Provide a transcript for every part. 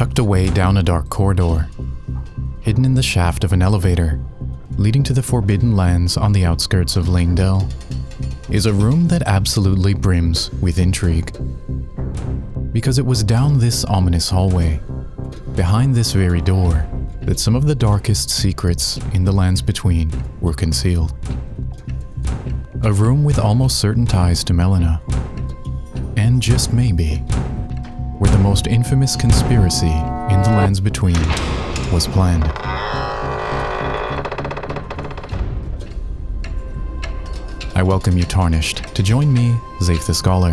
tucked away down a dark corridor, hidden in the shaft of an elevator, leading to the Forbidden Lands on the outskirts of Leyndell, is a room that absolutely brims with intrigue. Because it was down this ominous hallway, behind this very door, that some of the darkest secrets in the lands between were concealed. A room with almost certain ties to Melina, and just maybe, where the most infamous conspiracy in the lands between was planned. I welcome you, Tarnished, to join me, Zayf the Scholar,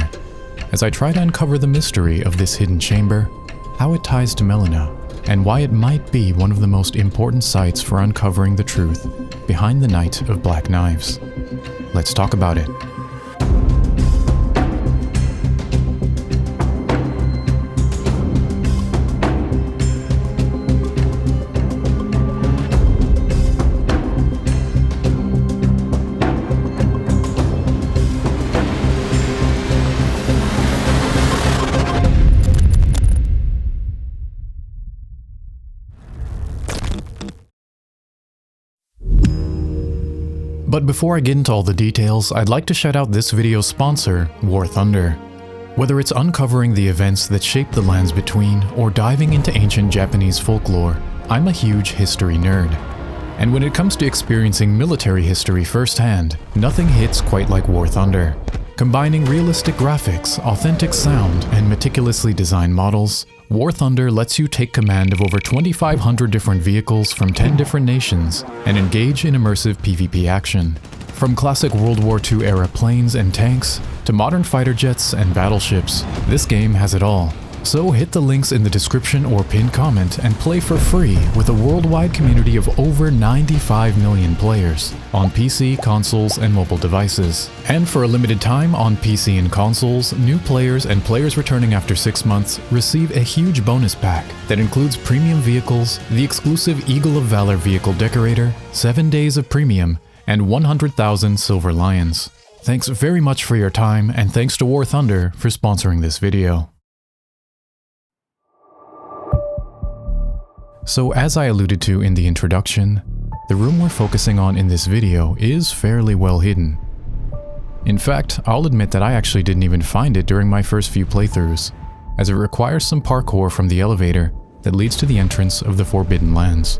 as I try to uncover the mystery of this hidden chamber, how it ties to Melina, and why it might be one of the most important sites for uncovering the truth behind the Knight of Black Knives. Let's talk about it. But before I get into all the details, I'd like to shout out this video's sponsor, War Thunder. Whether it's uncovering the events that shaped the lands between or diving into ancient Japanese folklore, I'm a huge history nerd. And when it comes to experiencing military history firsthand, nothing hits quite like War Thunder. Combining realistic graphics, authentic sound, and meticulously designed models, War Thunder lets you take command of over 2,500 different vehicles from 10 different nations and engage in immersive PvP action. From classic World War II era planes and tanks to modern fighter jets and battleships, this game has it all. So hit the links in the description or pinned comment and play for free with a worldwide community of over 95 million players on PC, consoles, and mobile devices. And for a limited time on PC and consoles, new players and players returning after 6 months receive a huge bonus pack that includes premium vehicles, the exclusive Eagle of Valor vehicle decorator, 7 days of premium, and 100,000 silver lions. Thanks very much for your time, and thanks to War Thunder for sponsoring this video. So as I alluded to in the introduction, the room we're focusing on in this video is fairly well hidden. In fact, I'll admit that I actually didn't even find it during my first few playthroughs, as it requires some parkour from the elevator that leads to the entrance of the Forbidden Lands.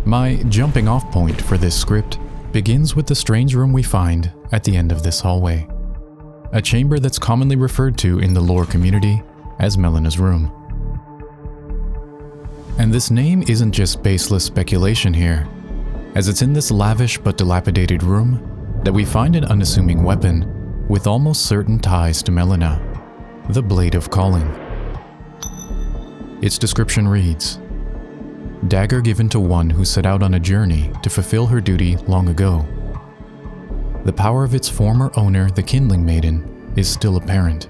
My jumping off point for this script begins with the strange room we find at the end of this hallway. A chamber that's commonly referred to in the lore community as Melina's room. And this name isn't just baseless speculation here, as it's in this lavish but dilapidated room that we find an unassuming weapon with almost certain ties to Melina, the Blade of Calling. Its description reads, "Dagger given to one who set out on a journey to fulfill her duty long ago. The power of its former owner, the Kindling Maiden, is still apparent.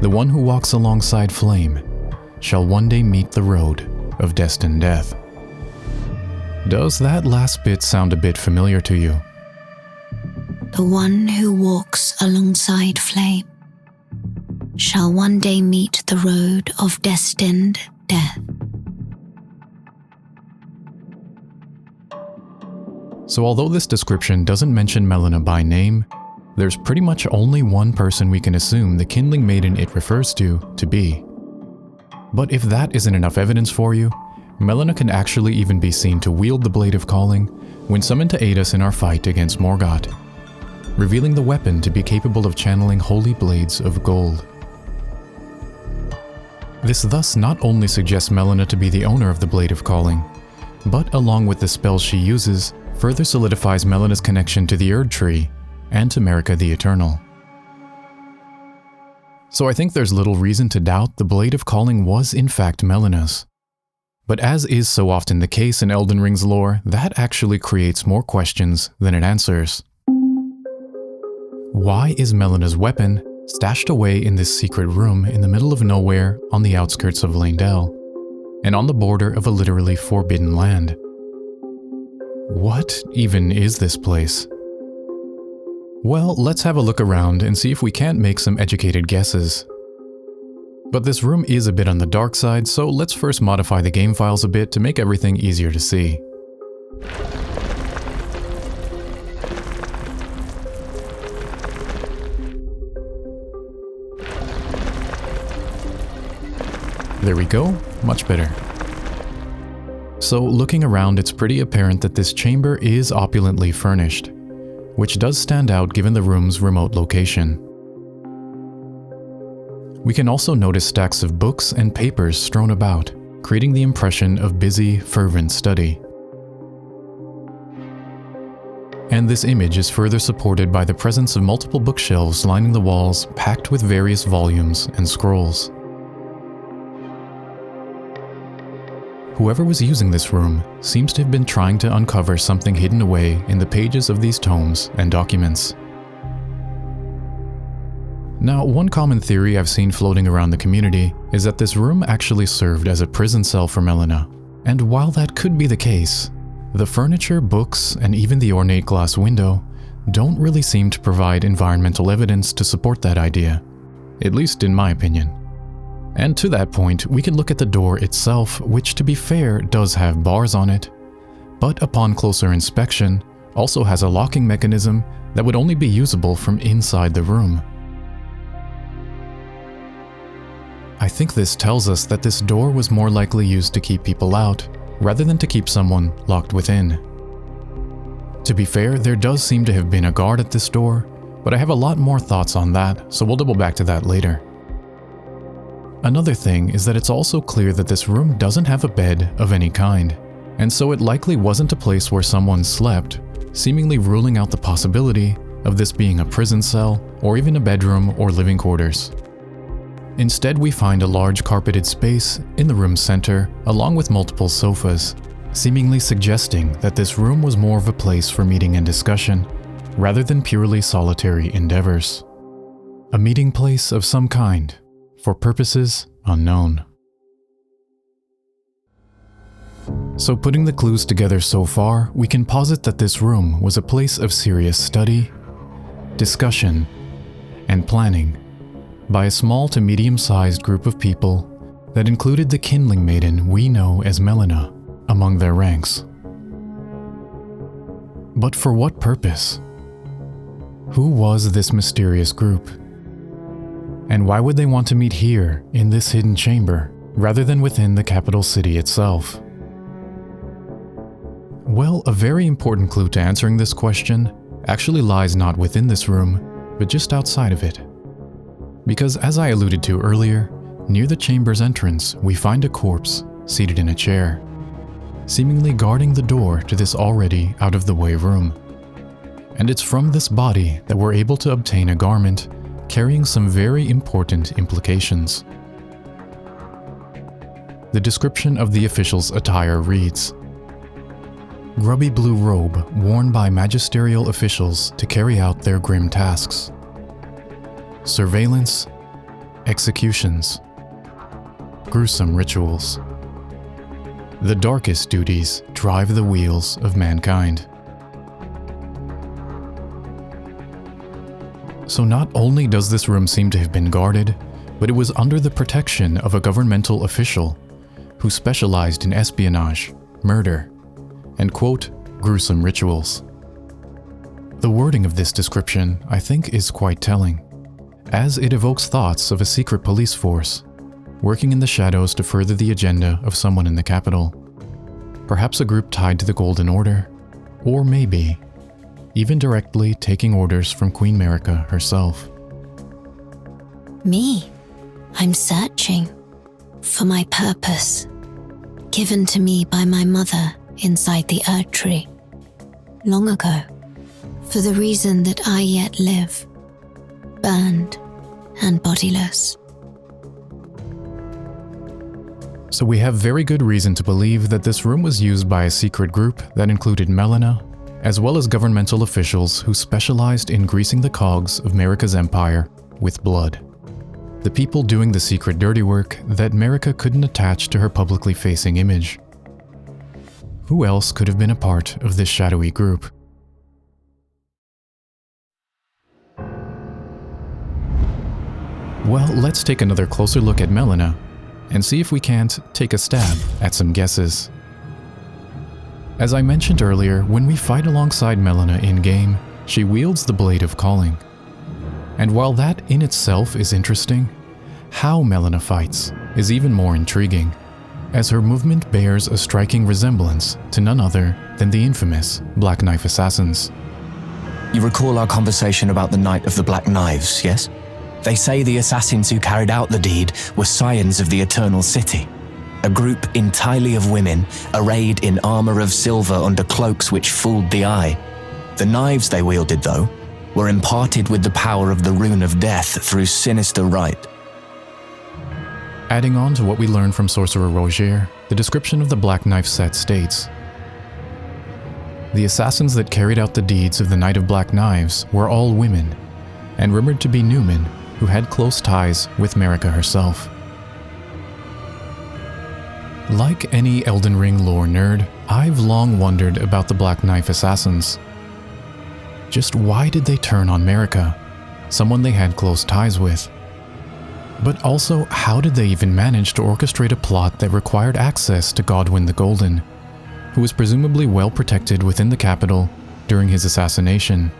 The one who walks alongside flame shall one day meet the road of destined death." Does that last bit sound a bit familiar to you? The one who walks alongside flame shall one day meet the road of destined death. So although this description doesn't mention Melina by name, there's pretty much only one person we can assume the Kindling Maiden it refers to be. But if that isn't enough evidence for you, Melina can actually even be seen to wield the Blade of Calling when summoned to aid us in our fight against Morgoth, revealing the weapon to be capable of channeling holy blades of gold. This thus not only suggests Melina to be the owner of the Blade of Calling, but along with the spells she uses, further solidifies Melina's connection to the Erd Tree and to Marika the Eternal. So I think there's little reason to doubt the Blade of Calling was in fact Melina's. But as is so often the case in Elden Ring's lore, that actually creates more questions than it answers. Why is Melina's weapon stashed away in this secret room in the middle of nowhere on the outskirts of Leyndell, and on the border of a literally forbidden land? What even is this place? Well, let's have a look around and see if we can't make some educated guesses. But this room is a bit on the dark side, so let's first modify the game files a bit to make everything easier to see. There we go, much better. So looking around, it's pretty apparent that this chamber is opulently furnished, which does stand out given the room's remote location. We can also notice stacks of books and papers strewn about, creating the impression of busy, fervent study. And this image is further supported by the presence of multiple bookshelves lining the walls, packed with various volumes and scrolls. Whoever was using this room seems to have been trying to uncover something hidden away in the pages of these tomes and documents. Now, one common theory I've seen floating around the community is that this room actually served as a prison cell for Melina. And while that could be the case, the furniture, books, and even the ornate glass window don't really seem to provide environmental evidence to support that idea, at least in my opinion. And to that point, we can look at the door itself, which to be fair does have bars on it, but upon closer inspection, also has a locking mechanism that would only be usable from inside the room. I think this tells us that this door was more likely used to keep people out, rather than to keep someone locked within. To be fair, there does seem to have been a guard at this door, but I have a lot more thoughts on that, so we'll double back to that later. Another thing is that it's also clear that this room doesn't have a bed of any kind, and so it likely wasn't a place where someone slept, seemingly ruling out the possibility of this being a prison cell or even a bedroom or living quarters. Instead, we find a large carpeted space in the room's center, along with multiple sofas, seemingly suggesting that this room was more of a place for meeting and discussion, rather than purely solitary endeavors. A meeting place of some kind, for purposes unknown. So putting the clues together so far, we can posit that this room was a place of serious study, discussion, and planning by a small to medium-sized group of people that included the kindling maiden we know as Melina among their ranks. But for what purpose? Who was this mysterious group? And why would they want to meet here in this hidden chamber rather than within the capital city itself? Well, a very important clue to answering this question actually lies not within this room, but just outside of it. Because as I alluded to earlier, near the chamber's entrance, we find a corpse seated in a chair, seemingly guarding the door to this already out-of-the-way room. And it's from this body that we're able to obtain a garment carrying some very important implications. The description of the official's attire reads, "Grubby blue robe worn by magisterial officials to carry out their grim tasks. Surveillance, executions, gruesome rituals. The darkest duties drive the wheels of mankind." So not only does this room seem to have been guarded, but it was under the protection of a governmental official who specialized in espionage, murder, and quote, gruesome rituals. The wording of this description, I think, is quite telling, as it evokes thoughts of a secret police force working in the shadows to further the agenda of someone in the capital. Perhaps a group tied to the Golden Order, or maybe even directly taking orders from Queen Marika herself. Me? I'm searching for my purpose, given to me by my mother inside the Earth Tree, long ago, for the reason that I yet live, burned and bodiless. So we have very good reason to believe that this room was used by a secret group that included Melina, as well as governmental officials who specialized in greasing the cogs of Marika's empire with blood. The people doing the secret dirty work that Marika couldn't attach to her publicly facing image. Who else could have been a part of this shadowy group? Well, let's take another closer look at Melina and see if we can't take a stab at some guesses. As I mentioned earlier, when we fight alongside Melina in-game, she wields the Blade of Calling. And while that in itself is interesting, how Melina fights is even more intriguing, as her movement bears a striking resemblance to none other than the infamous Black Knife Assassins. You recall our conversation about the Knight of the Black Knives, yes? They say the assassins who carried out the deed were scions of the Eternal City, a group entirely of women arrayed in armor of silver under cloaks which fooled the eye. The knives they wielded, though, were imparted with the power of the Rune of Death through sinister rite. Adding on to what we learned from Sorcerer Rogier, the description of the Black Knife set states, "The assassins that carried out the deeds of the Knight of Black Knives were all women, and rumored to be Newmen who had close ties with Marika herself." Like any Elden Ring lore nerd, I've long wondered about the Black Knife Assassins. Just why did they turn on Marika, someone they had close ties with? But also, how did they even manage to orchestrate a plot that required access to Godwyn the Golden, who was presumably well protected within the capital during his assassination?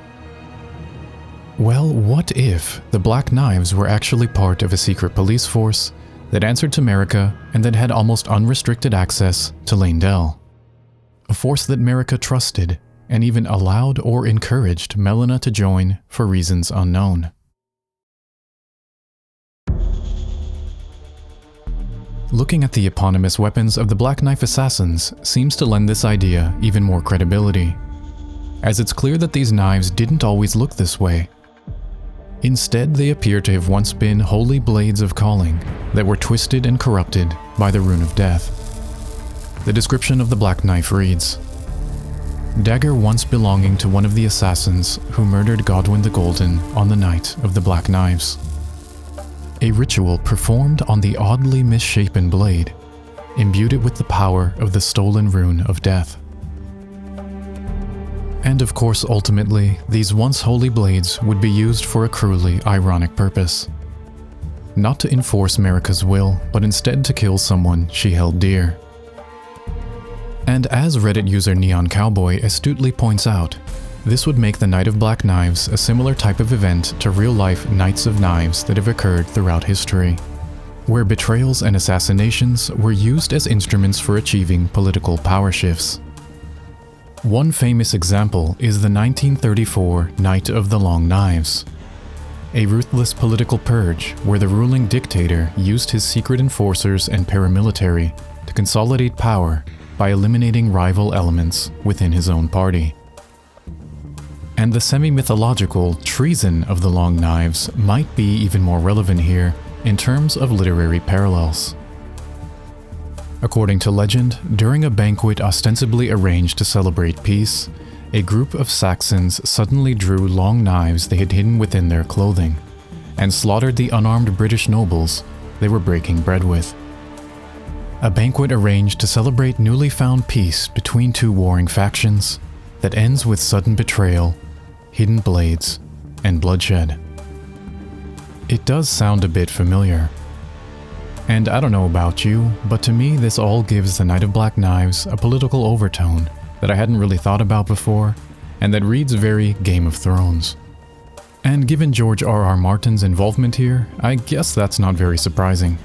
Well, what if the Black Knives were actually part of a secret police force that answered to Marika and that had almost unrestricted access to Leyndell? A force that Marika trusted and even allowed or encouraged Melina to join for reasons unknown. Looking at the eponymous weapons of the Black Knife Assassins seems to lend this idea even more credibility, as it's clear that these knives didn't always look this way. Instead, they appear to have once been holy blades of calling that were twisted and corrupted by the Rune of Death. The description of the Black Knife reads, "Dagger once belonging to one of the assassins who murdered Godwyn the Golden on the night of the Black Knives. A ritual performed on the oddly misshapen blade imbued it with the power of the stolen Rune of Death." And of course, ultimately, these once holy blades would be used for a cruelly ironic purpose. Not to enforce Marika's will, but instead to kill someone she held dear. And as Reddit user Neon Cowboy astutely points out, this would make the Knight of Black Knives a similar type of event to real-life Knights of Knives that have occurred throughout history, where betrayals and assassinations were used as instruments for achieving political power shifts. One famous example is the 1934 Knight of the Long Knives, a ruthless political purge where the ruling dictator used his secret enforcers and paramilitary to consolidate power by eliminating rival elements within his own party. And the semi-mythological treason of the Long Knives might be even more relevant here in terms of literary parallels. According to legend, during a banquet ostensibly arranged to celebrate peace, a group of Saxons suddenly drew long knives they had hidden within their clothing and slaughtered the unarmed British nobles they were breaking bread with. A banquet arranged to celebrate newly found peace between two warring factions that ends with sudden betrayal, hidden blades, and bloodshed. It does sound a bit familiar. And I don't know about you, but to me this all gives the Knight of Black Knives a political overtone that I hadn't really thought about before, and that reads very Game of Thrones. And given George R.R. Martin's involvement here, I guess that's not very surprising.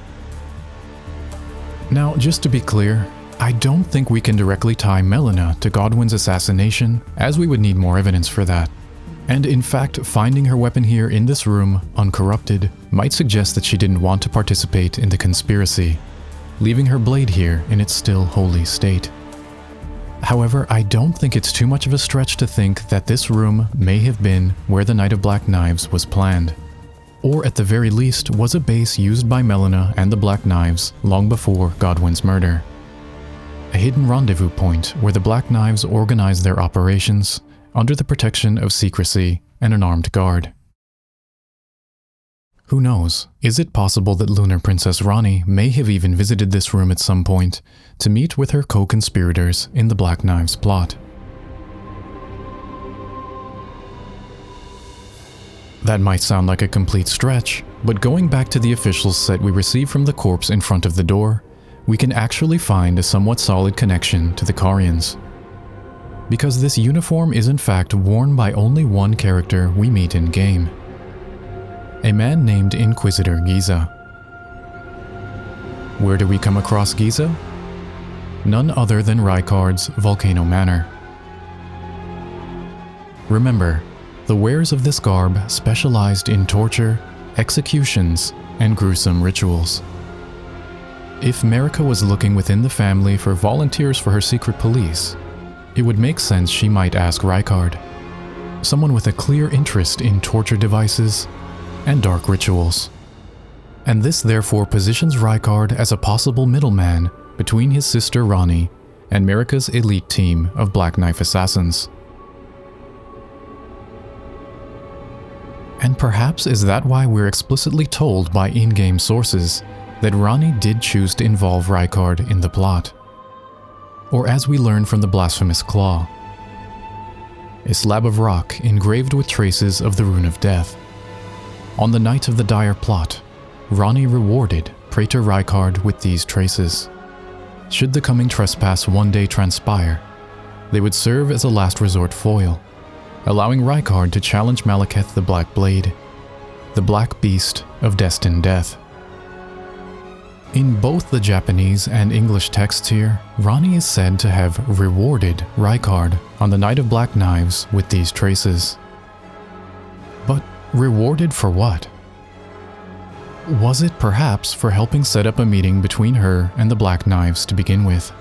Now, just to be clear, I don't think we can directly tie Melina to Godwyn's assassination, as we would need more evidence for that. And in fact, finding her weapon here in this room, uncorrupted, might suggest that she didn't want to participate in the conspiracy, leaving her blade here in its still holy state. However, I don't think it's too much of a stretch to think that this room may have been where the Knight of Black Knives was planned, or at the very least was a base used by Melina and the Black Knives long before Godwyn's murder. A hidden rendezvous point where the Black Knives organized their operations under the protection of secrecy and an armed guard. Who knows, is it possible that Lunar Princess Ranni may have even visited this room at some point to meet with her co-conspirators in the Black Knives plot? That might sound like a complete stretch, But going back to the officials set we received from the corpse in front of the door, we can actually find a somewhat solid connection to the Carians. Because this uniform is in fact worn by only one character we meet in-game. A man named Inquisitor Giza. Where do we come across Giza? None other than Rykard's Volcano Manor. Remember, the wearers of this garb specialized in torture, executions, and gruesome rituals. If Marika was looking within the family for volunteers for her secret police, it would make sense she might ask Rykard, someone with a clear interest in torture devices and dark rituals. And this therefore positions Rykard as a possible middleman between his sister Ranni and Marika's elite team of Black Knife assassins. And perhaps is that why we're explicitly told by in-game sources that Ranni did choose to involve Rykard in the plot. Or as we learn from the Blasphemous Claw, a slab of rock engraved with traces of the Rune of Death. On the night of the dire plot, Ranni rewarded Praetor Rykard with these traces. Should the coming trespass one day transpire, they would serve as a last resort foil, allowing Rykard to challenge Maliketh the Black Blade, the Black Beast of destined death. In both the Japanese and English texts here, Ranni is said to have rewarded Rykard on the Night of Black Knives with these traces. But rewarded for what? Was it perhaps for helping set up a meeting between her and the Black Knives to begin with?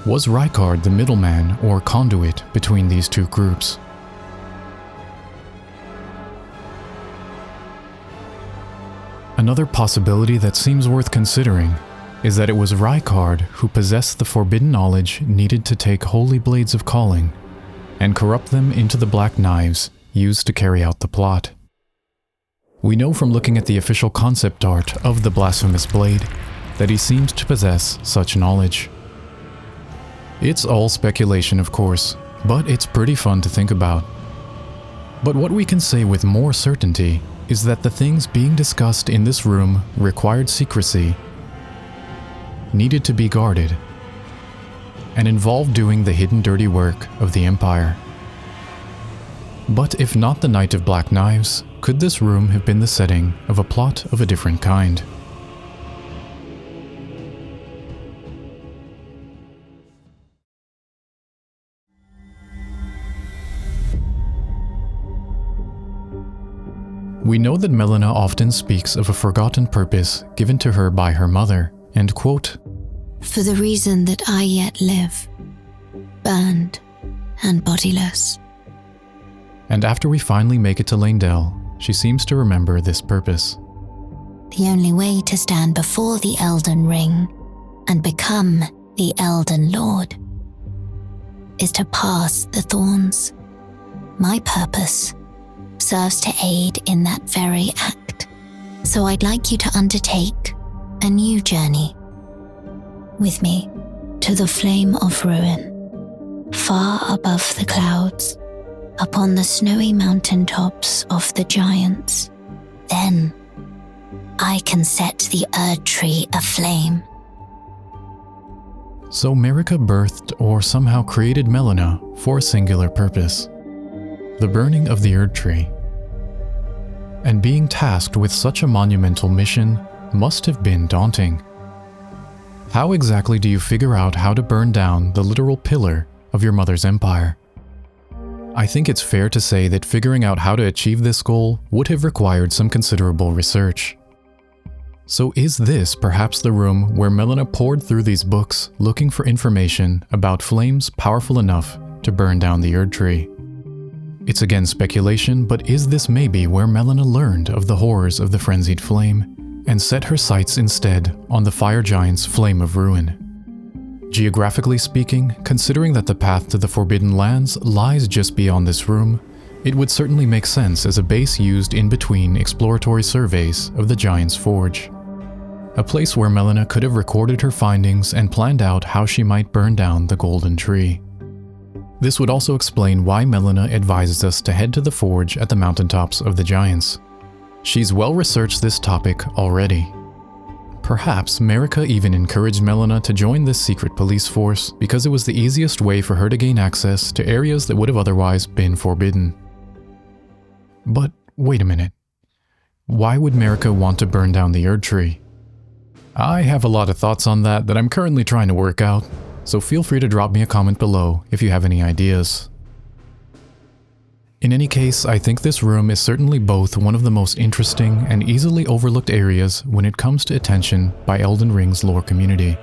Was Rykard the middleman or conduit between these two groups? Another possibility that seems worth considering is that it was Rykard who possessed the forbidden knowledge needed to take holy blades of calling and corrupt them into the Black Knives used to carry out the plot. We know from looking at the official concept art of the Blasphemous Blade that he seemed to possess such knowledge. It's all speculation, of course, but it's pretty fun to think about. But what we can say with more certainty is that the things being discussed in this room required secrecy, needed to be guarded, and involved doing the hidden dirty work of the Empire. But if not the Night of Black Knives, could this room have been the setting of a plot of a different kind? We know that Melina often speaks of a forgotten purpose given to her by her mother, and quote, "For the reason that I yet live, burned and bodiless." And after we finally make it to Leyndell, she seems to remember this purpose. The only way to stand before the Elden Ring and become the Elden Lord is to pass the thorns. My purpose serves to aid in that very act. So I'd like you to undertake a new journey with me to the Flame of Ruin, far above the clouds, upon the snowy mountaintops of the giants. Then I can set the Erd Tree aflame. So Marika birthed or somehow created Melina for a singular purpose: the burning of the Erd Tree. And being tasked with such a monumental mission must have been daunting. How exactly do you figure out how to burn down the literal pillar of your mother's empire? I think it's fair to say that figuring out how to achieve this goal would have required some considerable research. So is this perhaps the room where Melina poured through these books looking for information about flames powerful enough to burn down the Erd Tree? It's again speculation, but is this maybe where Melina learned of the horrors of the frenzied flame and set her sights instead on the fire giant's Flame of Ruin? Geographically speaking, considering that the path to the Forbidden Lands lies just beyond this room, it would certainly make sense as a base used in between exploratory surveys of the Giant's Forge. A place where Melina could have recorded her findings and planned out how she might burn down the Golden Tree. This would also explain why Melina advises us to head to the forge at the mountaintops of the Giants. She's well researched this topic already. Perhaps Marika even encouraged Melina to join this secret police force because it was the easiest way for her to gain access to areas that would have otherwise been forbidden. But wait a minute. Why would Marika want to burn down the Erd Tree? I have a lot of thoughts on that I'm currently trying to work out, so feel free to drop me a comment below if you have any ideas. In any case, I think this room is certainly both one of the most interesting and easily overlooked areas when it comes to attention by Elden Ring's lore community.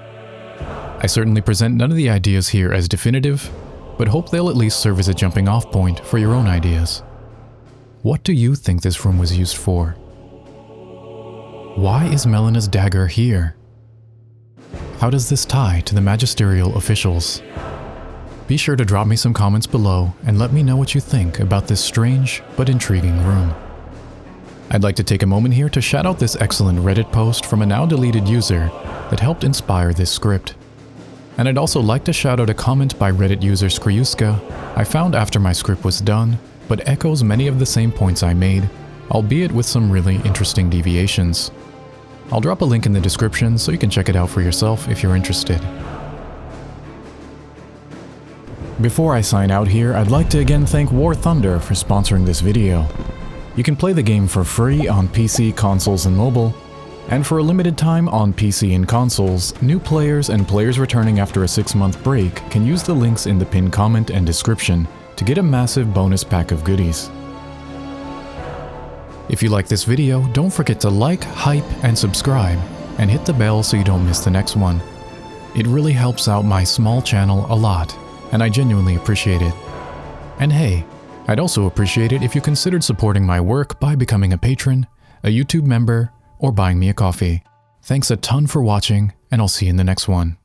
I certainly present none of the ideas here as definitive, but hope they'll at least serve as a jumping off point for your own ideas. What do you think this room was used for? Why is Melina's dagger here? How does this tie to the magisterial officials? Be sure to drop me some comments below and let me know what you think about this strange but intriguing room. I'd like to take a moment here to shout out this excellent Reddit post from a now deleted user that helped inspire this script. And I'd also like to shout out a comment by Reddit user Skriuska I found after my script was done, but echoes many of the same points I made, albeit with some really interesting deviations. I'll drop a link in the description so you can check it out for yourself if you're interested. Before I sign out here, I'd like to again thank War Thunder for sponsoring this video. You can play the game for free on PC, consoles, and mobile, and for a limited time on PC and consoles, new players and players returning after a 6-month break can use the links in the pinned comment and description to get a massive bonus pack of goodies. If you like this video, don't forget to like, hype, and subscribe, and hit the bell so you don't miss the next one. It really helps out my small channel a lot, and I genuinely appreciate it. And hey, I'd also appreciate it if you considered supporting my work by becoming a patron, a YouTube member, or buying me a coffee. Thanks a ton for watching, and I'll see you in the next one.